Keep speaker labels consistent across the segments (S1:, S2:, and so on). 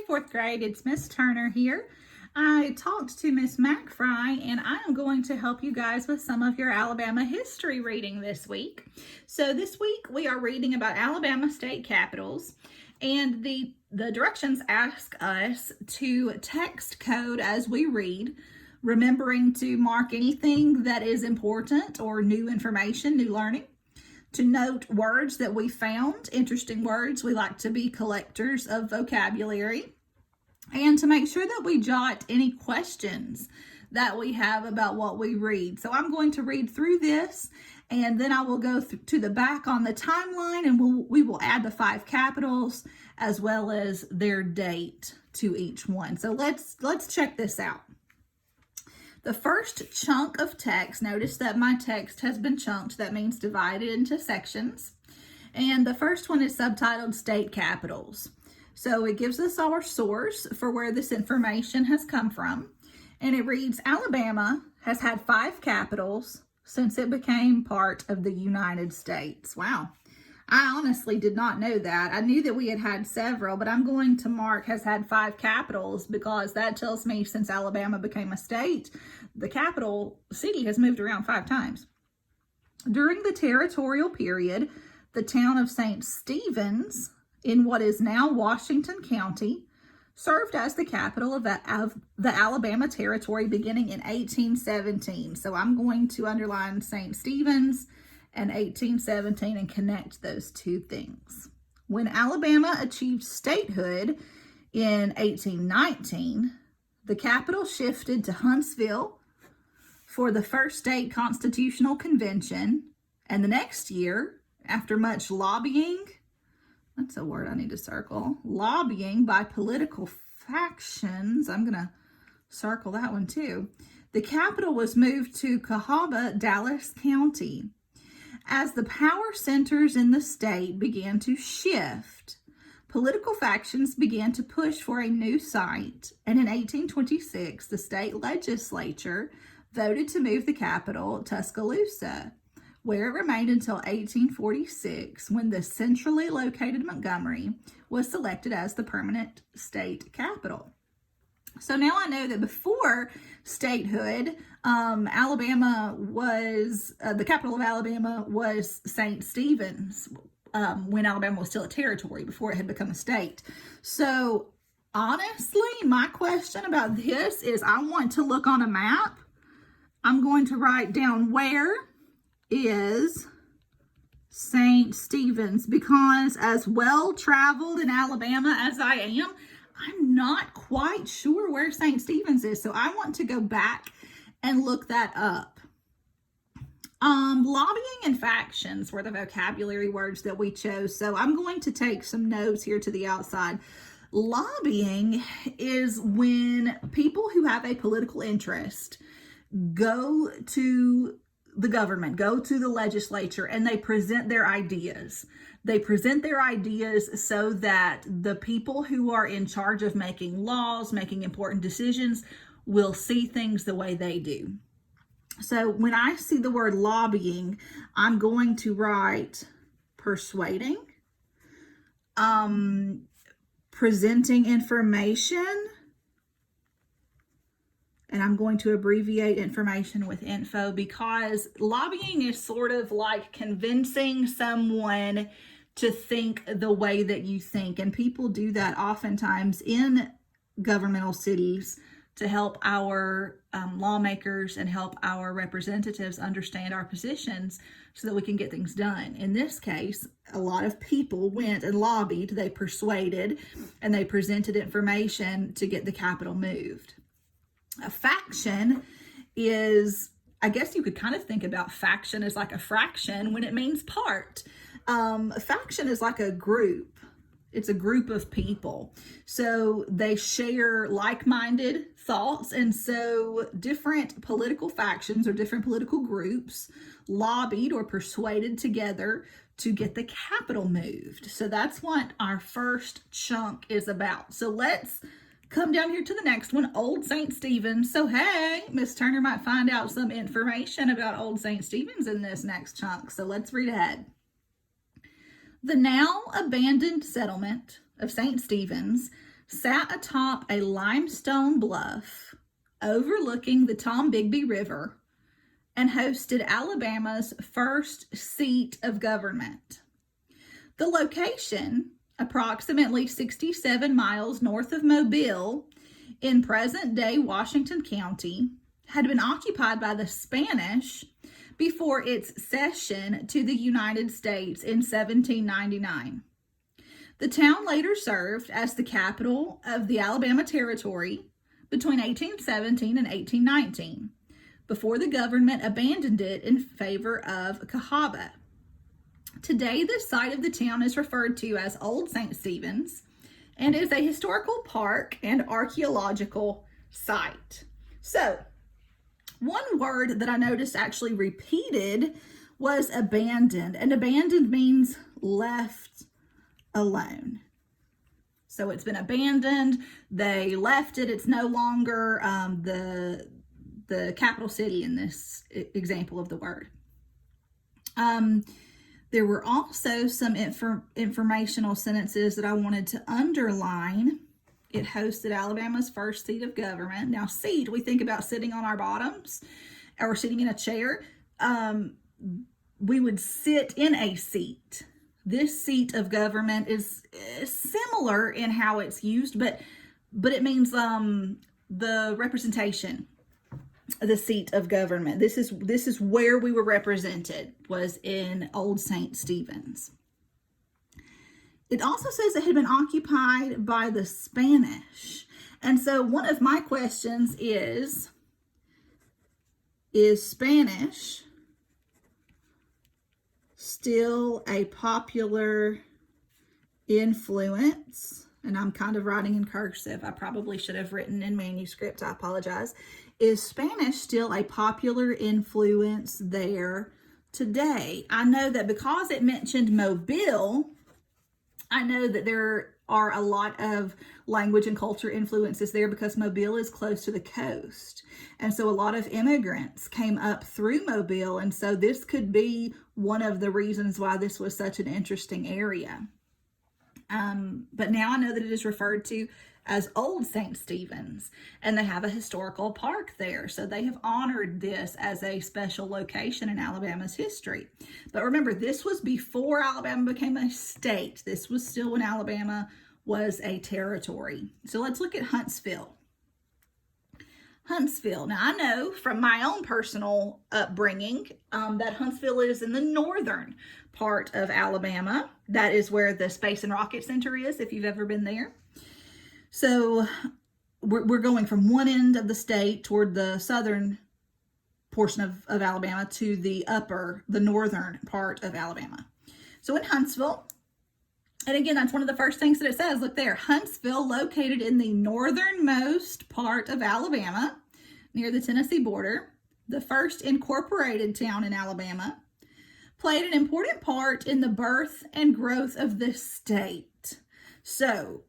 S1: fourth grade. It's Miss Turner here. I talked to Miss McFry and I am going to help you guys with some of your Alabama history reading this week. So this week we are reading about Alabama state capitals, and the directions ask us to text code as we read, remembering to mark anything that is important or new information, new learning. To note words that we found, interesting words. We like to be collectors of vocabulary. And to make sure that we jot any questions that we have about what we read. So I'm going to read through this, and then I will go to the back on the timeline, and we will add the 5 capitals as well as their date to each one. So let's check this out. The first chunk of text, notice that my text has been chunked. That means divided into sections. And the first one is subtitled State Capitals. So it gives us our source for where this information has come from. And it reads, Alabama has had 5 capitals since it became part of the United States. Wow. I honestly did not know that. I knew that we had had several, but I'm going to mark has had 5 capitals because that tells me since Alabama became a state, the capital city has moved around 5 times. During the territorial period, the town of St. Stephen's in what is now Washington County served as the capital of the Alabama Territory beginning in 1817. So I'm going to underline St. Stephen's and 1817 and connect those two things. When Alabama achieved statehood in 1819, the capital shifted to Huntsville for the first state constitutional convention, and the next year, after much lobbying, that's a word I need to circle, lobbying by political factions, I'm going to circle that one too, the capital was moved to Cahaba, Dallas County. As the power centers in the state began to shift, political factions began to push for a new site, and in 1826, the state legislature voted to move the capital to Tuscaloosa, where it remained until 1846, when the centrally located Montgomery was selected as the permanent state capital. So now I know that before statehood, Alabama was, the capital of Alabama was St. Stephen's, when Alabama was still a territory before it had become a state. So honestly, my question about this is I want to look on a map. I'm going to write down where is St. Stephen's, because as well traveled in Alabama as I am, I'm not quite sure where St. Stephen's is, so I want to go back and look that up. Lobbying and factions were the vocabulary words that we chose, so I'm going to take some notes here to the outside. Lobbying is when people who have a political interest go to the government, go to the legislature, and they present their ideas. They present their ideas so that the people who are in charge of making laws, making important decisions, will see things the way they do. So when I see the word lobbying, I'm going to write persuading, presenting information, and I'm going to abbreviate information with info, because lobbying is sort of like convincing someone to think the way that you think. And people do that oftentimes in governmental cities to help our lawmakers and help our representatives understand our positions so that we can get things done. In this case, a lot of people went and lobbied, they persuaded, and they presented information to get the capital moved. A faction is, I guess you could kind of think about faction as like a fraction when it means part. A faction is like a group. It's a group of people. So they share like-minded thoughts. And so different political factions or different political groups lobbied or persuaded together to get the capital moved. So that's what our first chunk is about. So let's come down here to the next one, Old St. Stephen's. So, hey, Miss Turner might find out some information about Old St. Stephen's in this next chunk. So let's read ahead. The now abandoned settlement of St. Stephen's sat atop a limestone bluff overlooking the Tombigbee River and hosted Alabama's first seat of government. The location, approximately 67 miles north of Mobile in present-day Washington County, had been occupied by the Spanish before its cession to the United States in 1799. The town later served as the capital of the Alabama Territory between 1817 and 1819, before the government abandoned it in favor of Cahaba. Today, the site of the town is referred to as Old St. Stephen's and is a historical park and archaeological site. So, one word that I noticed actually repeated was abandoned, and abandoned means left alone. So it's been abandoned, they left it, it's no longer the capital city in this example of the word. There were also some informational sentences that I wanted to underline. It hosted Alabama's first seat of government. Now, seat, we think about sitting on our bottoms or sitting in a chair. We would sit in a seat. This seat of government is similar in how it's used, but it means the representation, the seat of government. This is where we were represented, was in Old St. Stephen's. It also says it had been occupied by the Spanish. And so one of my questions is Spanish still a popular influence? And I'm kind of writing in cursive. I probably should have written in manuscript. I apologize. Is Spanish still a popular influence there today? I know that because it mentioned Mobile, I know that there are a lot of language and culture influences there because Mobile is close to the coast. And so a lot of immigrants came up through Mobile. And so this could be one of the reasons why this was such an interesting area. But now I know that it is referred to as Old St. Stephen's, and they have a historical park there. So they have honored this as a special location in Alabama's history. But remember, this was before Alabama became a state. This was still when Alabama was a territory. So let's look at Huntsville. Huntsville. Now, I know from my own personal upbringing that Huntsville is in the northern part of Alabama. That is where the Space and Rocket Center is, if you've ever been there. So we're going from one end of the state toward the southern portion of Alabama to the northern part of Alabama. So in Huntsville, and again, that's one of the first things that it says. Look there, Huntsville, located in the northernmost part of Alabama, near the Tennessee border, the first incorporated town in Alabama, played an important part in the birth and growth of this state. So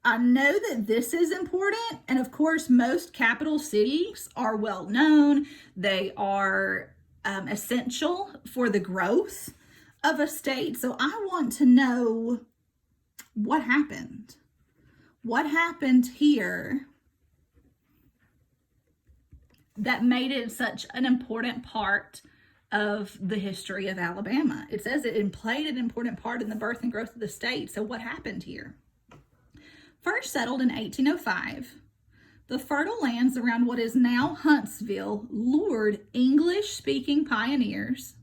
S1: I know that this is important, and of course, most capital cities are well known. They are essential for the growth of a state. So I want to know what happened. What happened here that made it such an important part of the history of Alabama? It says it played an important part in the birth and growth of the state. So what happened here? First settled in 1805, the fertile lands around what is now Huntsville lured English-speaking pioneers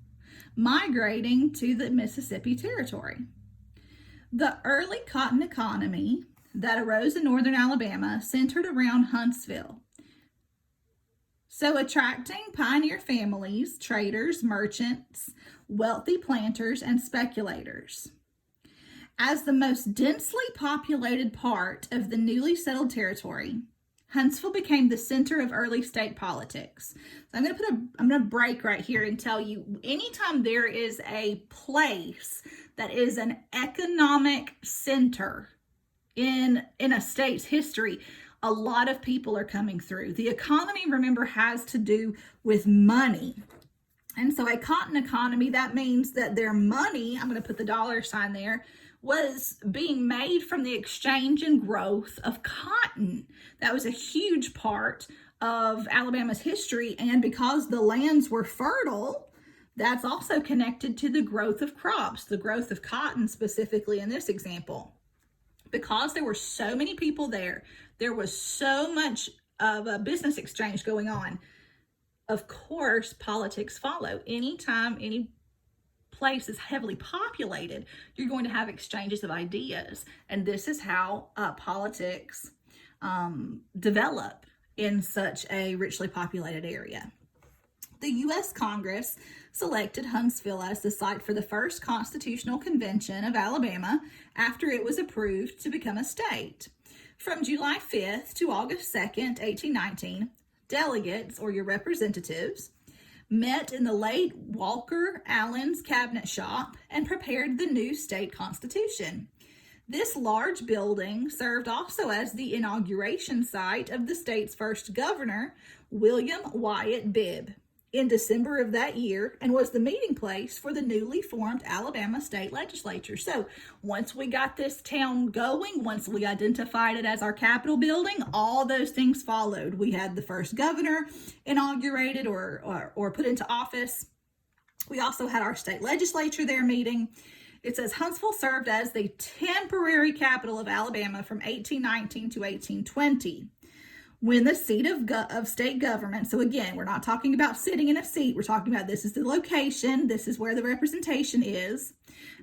S1: migrating to the Mississippi Territory. The early cotton economy that arose in northern Alabama centered around Huntsville, so attracting pioneer families, traders, merchants, wealthy planters, and speculators. As the most densely populated part of the newly settled territory, Huntsville became the center of early state politics. So I'm going to break right here and tell you, anytime there is a place that is an economic center in a state's history, a lot of people are coming through. The economy, remember, has to do with money. And so a cotton economy, that means that their money, I'm going to put the dollar sign there, was being made from the exchange and growth of cotton. That was a huge part of Alabama's history, and because the lands were fertile, that's also connected to the growth of crops, the growth of cotton specifically in this example. Because there were so many people there, there was so much of a business exchange going on. Of course, politics follow. Anytime any place is heavily populated, you're going to have exchanges of ideas. And this is how politics develop in such a richly populated area. The U.S. Congress selected Huntsville as the site for the first constitutional convention of Alabama after it was approved to become a state. From July 5th to August 2nd, 1819, delegates, or your representatives, met in the late Walker Allen's cabinet shop and prepared the new state constitution. This large building served also as the inauguration site of the state's first governor, William Wyatt Bibb, in December of that year, and was the meeting place for the newly formed Alabama state legislature. So once we got this town going, once we identified it as our Capitol building, all those things followed. We had the first governor inaugurated or put into office. We also had our state legislature there meeting. It says Huntsville served as the temporary capital of Alabama from 1819 to 1820. When the seat of state government, so again, we're not talking about sitting in a seat, we're talking about this is the location, this is where the representation is,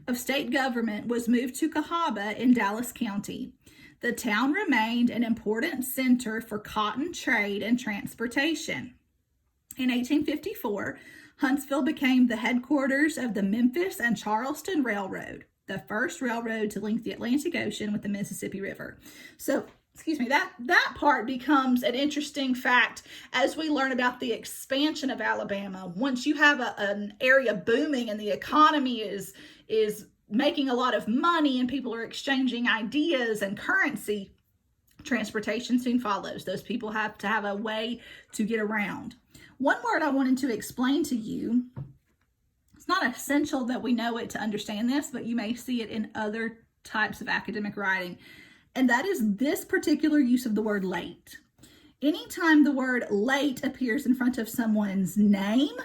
S1: of state government was moved to Cahaba in Dallas County. The town remained an important center for cotton trade and transportation. In 1854, Huntsville became the headquarters of the Memphis and Charleston Railroad, the first railroad to link the Atlantic Ocean with the Mississippi River. So that part becomes an interesting fact as we learn about the expansion of Alabama. Once you have an area booming and the economy is making a lot of money and people are exchanging ideas and currency, transportation soon follows. Those people have to have a way to get around. One word I wanted to explain to you, it's not essential that we know it to understand this, but you may see it in other types of academic writing. And that is this particular use of the word late. Anytime the word late appears in front of someone's name,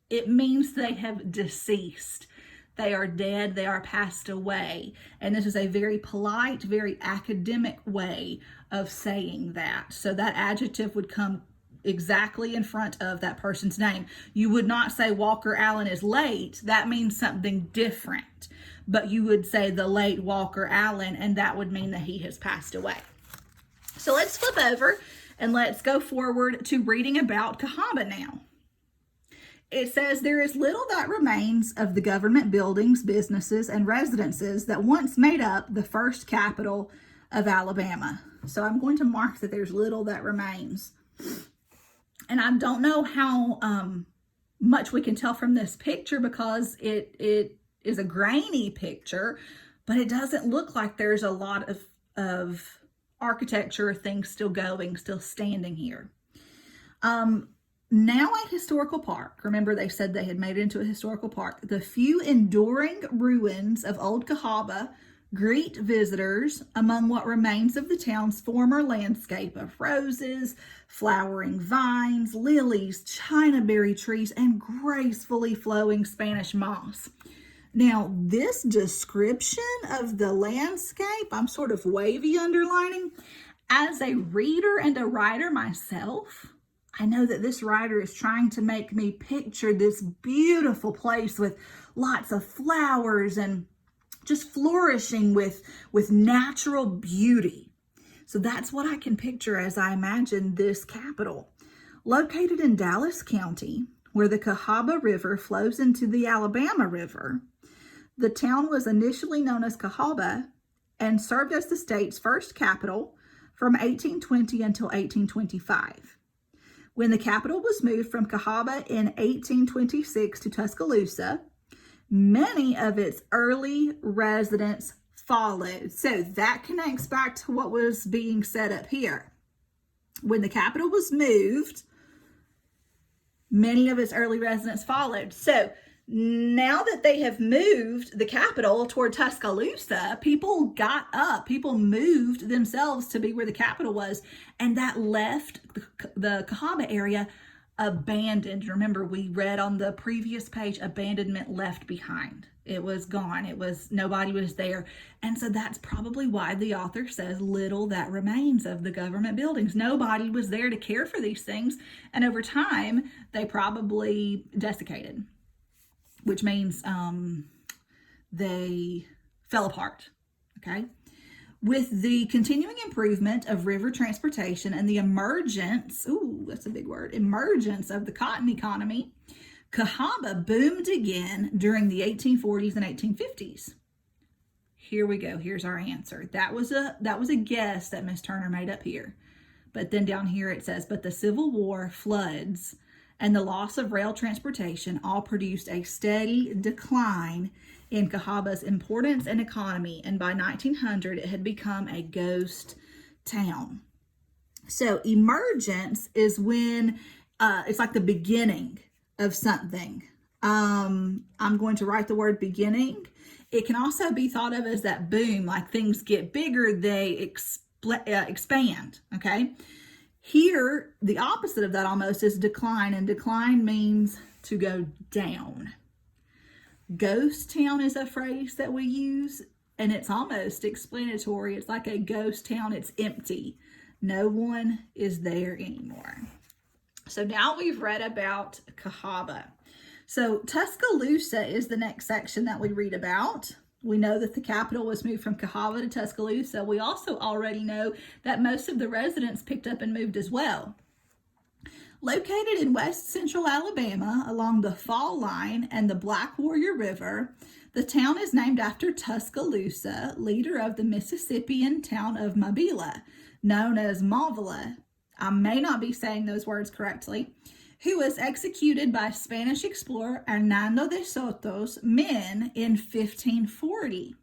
S1: it means they have deceased. They are dead, they are passed away. And this is a very polite, very academic way of saying that. So that adjective would come exactly in front of that person's name. You would not say Walker Allen is late. That means something different. But you would say the late Walker Allen, and that would mean that he has passed away. So let's flip over and let's go forward to reading about Cahaba now. It says, there is little that remains of the government buildings, businesses, and residences that once made up the first capital of Alabama. So I'm going to mark that there's little that remains. And I don't know how much we can tell from this picture because it is a grainy picture, but it doesn't look like there's a lot of architecture or things still going, still standing here. Now a historical park. Remember, they said they had made it into a historical park. The few enduring ruins of Old Cahaba greet visitors among what remains of the town's former landscape of roses, flowering vines, lilies, chinaberry trees, and gracefully flowing Spanish moss. Now, this description of the landscape, I'm sort of wavy underlining. As a reader and a writer myself, I know that this writer is trying to make me picture this beautiful place with lots of flowers and just flourishing with natural beauty. So that's what I can picture as I imagine this capital. Located in Dallas County, where the Cahaba River flows into the Alabama River, the town was initially known as Cahaba and served as the state's first capital from 1820 until 1825. When the capital was moved from Cahaba in 1826 to Tuscaloosa, many of its early residents followed. So that connects back to what was being said up here. When the capital was moved, many of its early residents followed. So Now that they have moved the capital toward Tuscaloosa, people got up, people moved themselves to be where the capital was, and that left the Cahaba area abandoned. Remember, we read on the previous page, abandonment left behind. It was gone. Nobody was there. And so that's probably why the author says little that remains of the government buildings. Nobody was there to care for these things. And over time, they probably desiccated, which means they fell apart. Okay. With the continuing improvement of river transportation and the emergence, that's a big word, emergence of the cotton economy, Cahaba boomed again during the 1840s and 1850s. Here we go. Here's our answer. That was a guess that Miss Turner made up here. But then down here it says, but the Civil War, floods, and the loss of rail transportation all produced a steady decline in Cahaba's importance and economy, and by 1900 it had become a ghost town. So emergence is when it's like the beginning of something. I'm going to write the word beginning. It can also be thought of as that boom, like things get bigger, they expand, okay? Here, the opposite of that almost is decline, and decline means to go down. Ghost town is a phrase that we use, and it's almost explanatory. It's like a ghost town. It's empty. No one is there anymore. So now we've read about Cahaba. So Tuscaloosa is the next section that we read about. We know that the capital was moved from Cahaba to Tuscaloosa. We also already know that most of the residents picked up and moved as well. Located in west central Alabama along the Fall Line and the Black Warrior River, the town is named after Tuscaloosa, leader of the Mississippian town of Mobile, known as Mavila. I may not be saying those words correctly, who was executed by Spanish explorer Hernando de Soto's men in 1540.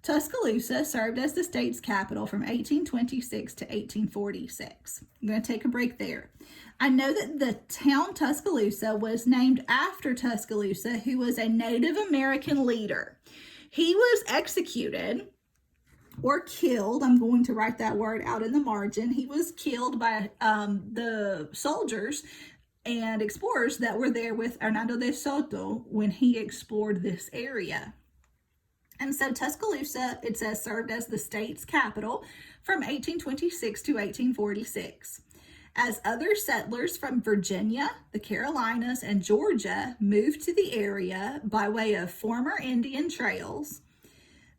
S1: Tuscaloosa served as the state's capital from 1826 to 1846. I'm going to take a break there. I know that the town Tuscaloosa was named after Tuscaloosa, who was a Native American leader. He was executed or killed. I'm going to write that word out in the margin. He was killed by the soldiers and explorers that were there with Hernando de Soto when he explored this area. And so Tuscaloosa, it says, served as the state's capital from 1826 to 1846. As other settlers from Virginia, the Carolinas, and Georgia moved to the area by way of former Indian trails,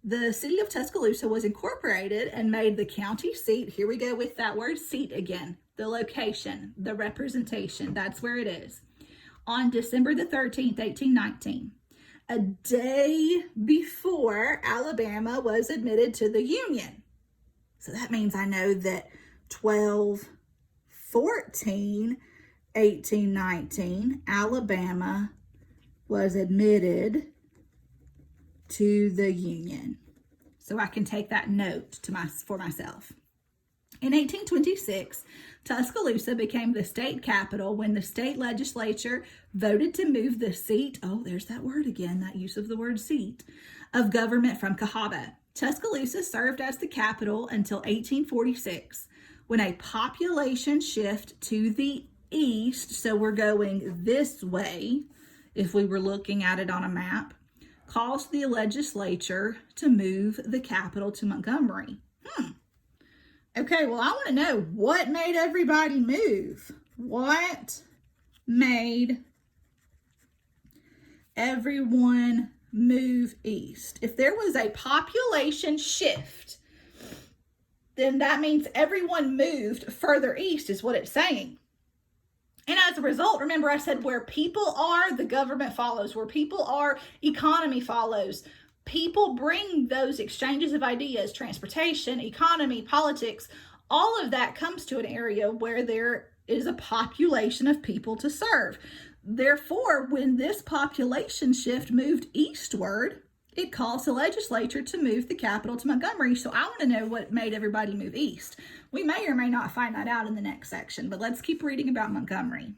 S1: the city of Tuscaloosa was incorporated and made the county seat. Here we go with that word seat again. The location, the representation, that's where it is. On December the 13th, 1819. A day before Alabama was admitted to the Union. So that means I know that 12/14/1819, Alabama was admitted to the Union. So I can take that note for myself. In 1826, Tuscaloosa became the state capital when the state legislature voted to move the seat, there's that word again, that use of the word seat, of government from Cahaba. Tuscaloosa served as the capital until 1846, when a population shift to the east, so we're going this way if we were looking at it on a map, caused the legislature to move the capital to Montgomery. Okay, well, I want to know what made everybody move. What made everyone move east? If there was a population shift, then that means everyone moved further east is what it's saying. And as a result, remember I said where people are, the government follows. Where people are, economy follows. People bring those exchanges of ideas, transportation, economy, politics, all of that comes to an area where there is a population of people to serve. Therefore, when this population shift moved eastward, it caused the legislature to move the capital to Montgomery. So I want to know what made everybody move east. We may or may not find that out in the next section, but let's keep reading about Montgomery.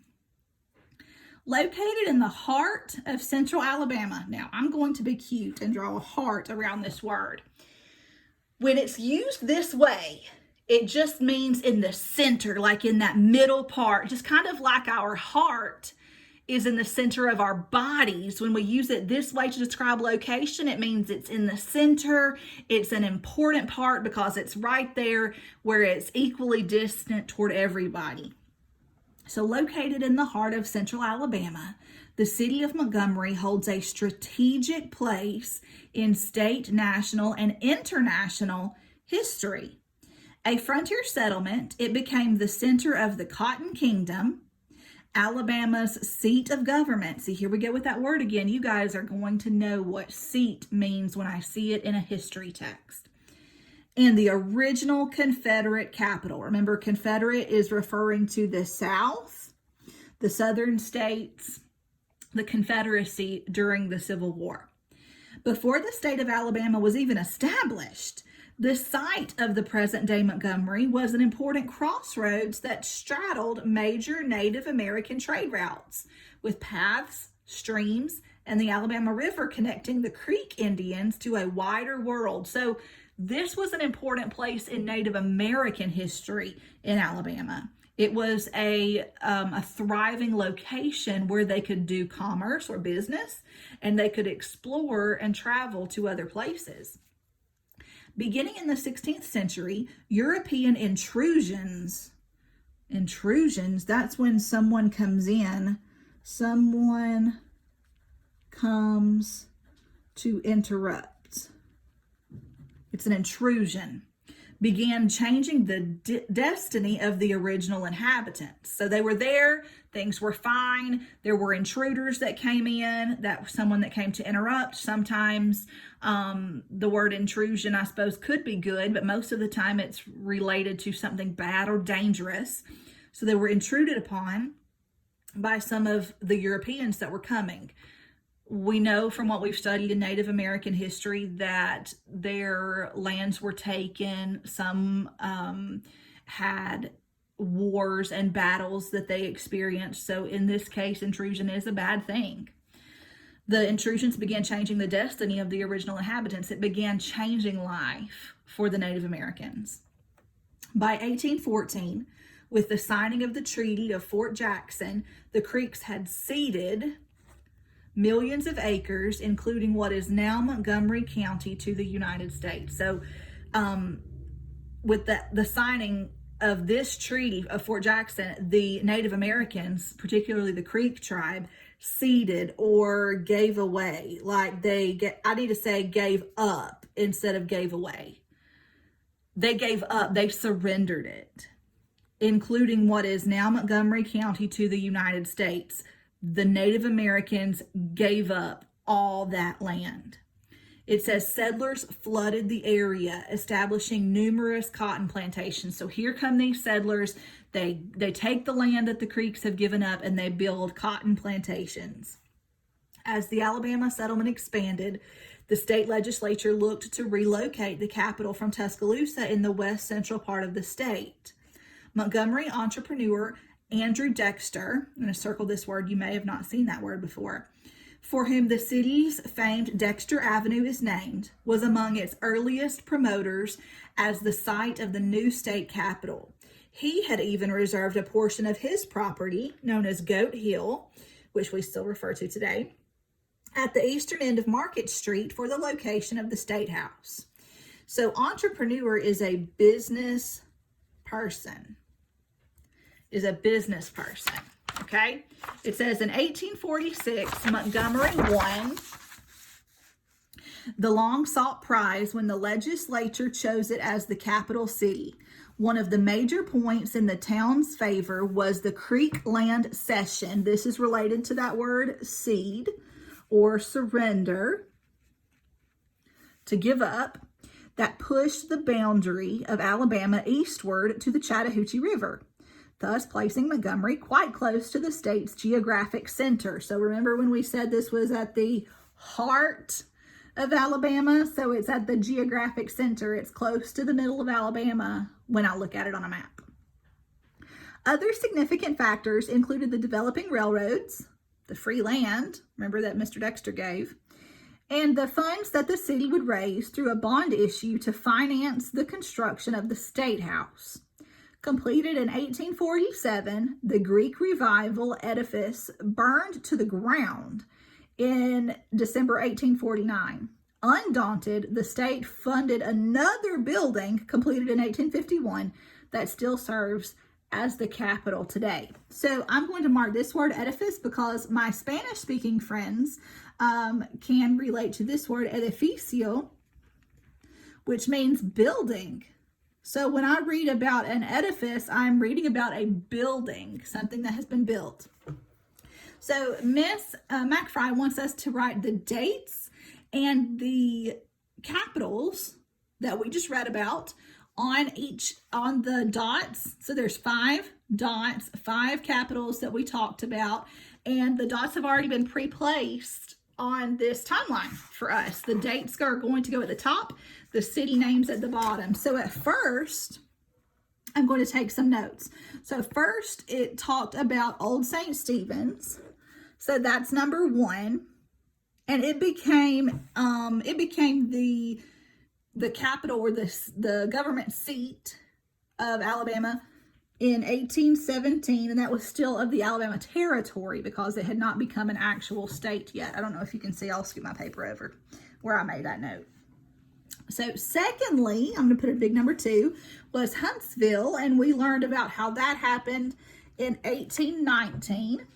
S1: Located in the heart of central Alabama. Now, I'm going to be cute and draw a heart around this word. When it's used this way, it just means in the center, like in that middle part, just kind of like our heart is in the center of our bodies. When we use it this way to describe location, it means it's in the center. It's an important part because it's right there where it's equally distant toward everybody. So located in the heart of central Alabama, the city of Montgomery holds a strategic place in state, national, and international history. A frontier settlement, it became the center of the Cotton Kingdom, Alabama's seat of government. See, here we go with that word again. You guys are going to know what seat means when I see it in a history text. And the original Confederate capital. Remember, Confederate is referring to the South, the Southern states, the Confederacy during the Civil War. Before the state of Alabama was even established, the site of the present-day Montgomery was an important crossroads that straddled major Native American trade routes, with paths, streams, and the Alabama River connecting the Creek Indians to a wider world. So this was an important place in Native American history in Alabama. It was a thriving location where they could do commerce or business, and they could explore and travel to other places. Beginning in the 16th century, European intrusions, that's when someone comes in, someone comes to interrupt. It's an intrusion. Began changing the destiny of the original inhabitants. So they were there, things were fine. There were intruders that came in, that was someone that came to interrupt. Sometimes the word intrusion, I suppose, could be good, but most of the time it's related to something bad or dangerous. So they were intruded upon by some of the Europeans that were coming. We know from what we've studied in Native American history that their lands were taken. Some had wars and battles that they experienced. So in this case, intrusion is a bad thing. The intrusions began changing the destiny of the original inhabitants. It began changing life for the Native Americans. By 1814, with the signing of the Treaty of Fort Jackson, the Creeks had ceded millions of acres, including what is now Montgomery County, to the United States. So with the signing of this treaty of Fort Jackson, the Native Americans, particularly the Creek tribe, ceded or gave away. Like I need to say gave up instead of gave away. They gave up, they surrendered it, including what is now Montgomery County, to the United States. The Native Americans gave up all that land. It says settlers flooded the area, establishing numerous cotton plantations. So here come these settlers. They take the land that the Creeks have given up and they build cotton plantations. As the Alabama settlement expanded, the state legislature looked to relocate the capital from Tuscaloosa in the west central part of the state. Montgomery entrepreneur Andrew Dexter, I'm going to circle this word, you may have not seen that word before, for whom the city's famed Dexter Avenue is named, was among its earliest promoters as the site of the new state capitol. He had even reserved a portion of his property, known as Goat Hill, which we still refer to today, at the eastern end of Market Street for the location of the State House. So entrepreneur is a business person. Okay? It says in 1846, Montgomery won the long-sought prize when the legislature chose it as the capital city. One of the major points in the town's favor was the Creek land cession. This is related to that word cede or surrender, to give up, that pushed the boundary of Alabama eastward to the Chattahoochee River, thus placing Montgomery quite close to the state's geographic center. So remember when we said this was at the heart of Alabama? So it's at the geographic center. It's close to the middle of Alabama when I look at it on a map. Other significant factors included the developing railroads, the free land, remember, that Mr. Dexter gave, and the funds that the city would raise through a bond issue to finance the construction of the State House. Completed in 1847, the Greek Revival edifice burned to the ground in December 1849. Undaunted, the state funded another building completed in 1851 that still serves as the Capitol today. So I'm going to mark this word edifice because my Spanish-speaking friends can relate to this word edificio, which means building. So when I read about an edifice, I'm reading about a building, something that has been built. So Miss McFry wants us to write the dates and the capitals that we just read about on the dots. So there's 5 dots, 5 capitals that we talked about, and the dots have already been pre-placed on this timeline for us. The dates are going to go at the top, the city names at the bottom. So at first, I'm going to take some notes. So first, it talked about Old St. Stephen's. So that's number 1. And it became the capital, or the government seat of Alabama in 1817, and that was still of the Alabama Territory because it had not become an actual state yet. I don't know if you can see, I'll scoot my paper over where I made that note. So secondly, I'm going to put a big number 2, was Huntsville, and we learned about how that happened in 1819.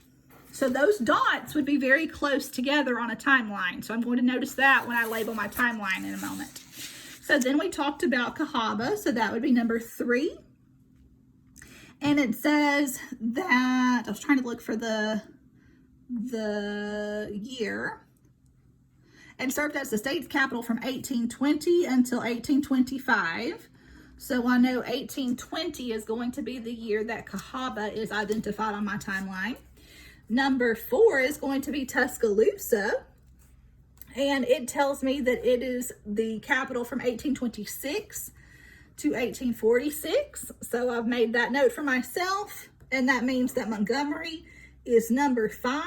S1: So those dots would be very close together on a timeline. So I'm going to notice that when I label my timeline in a moment. So then we talked about Cahaba, so that would be number 3. And it says that, I was trying to look for the year, and served as the state's capital from 1820 until 1825. So I know 1820 is going to be the year that Cahaba is identified on my timeline. Number 4 is going to be Tuscaloosa, and it tells me that it is the capital from 1826 to 1846. So I've made that note for myself, and that means that Montgomery is number 5,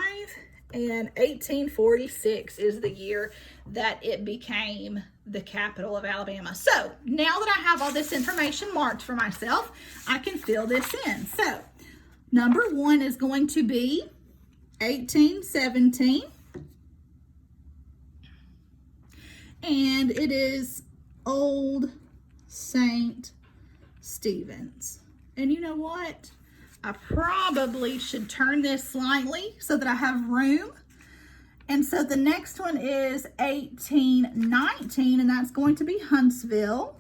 S1: and 1846 is the year that it became the capital of Alabama. So now that I have all this information marked for myself, I can fill this in. So number 1 is going to be 1817, and it is Old St. Stephen's. And you know what? I probably should turn this slightly so that I have room. And so the next one is 1819, and that's going to be Huntsville.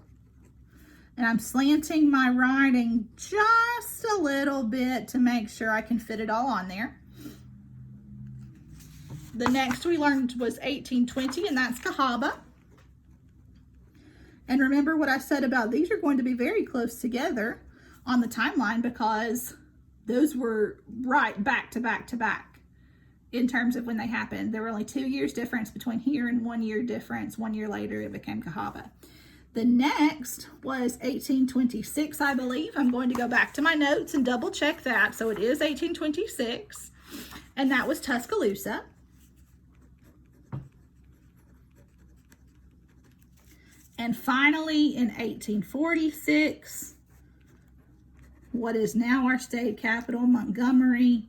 S1: And I'm slanting my writing just a little bit to make sure I can fit it all on there. The next we learned was 1820, and that's Cahaba. And remember what I said about these are going to be very close together on the timeline because those were right back to back to back in terms of when they happened. There were only 2 years difference between here and 1 year difference. 1 year later, it became Cahaba. The next was 1826, I believe. I'm going to go back to my notes and double check that. So it is 1826, and that was Tuscaloosa. And finally, in 1846, what is now our state capital, Montgomery,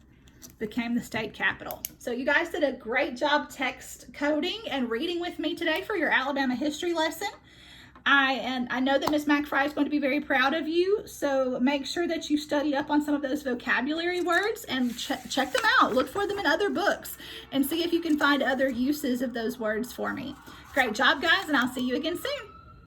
S1: became the state capital. So you guys did a great job text coding and reading with me today for your Alabama history lesson. I know that Miss McFry is going to be very proud of you, so make sure that you study up on some of those vocabulary words and check them out. Look for them in other books and see if you can find other uses of those words for me. Great job, guys, and I'll see you again soon.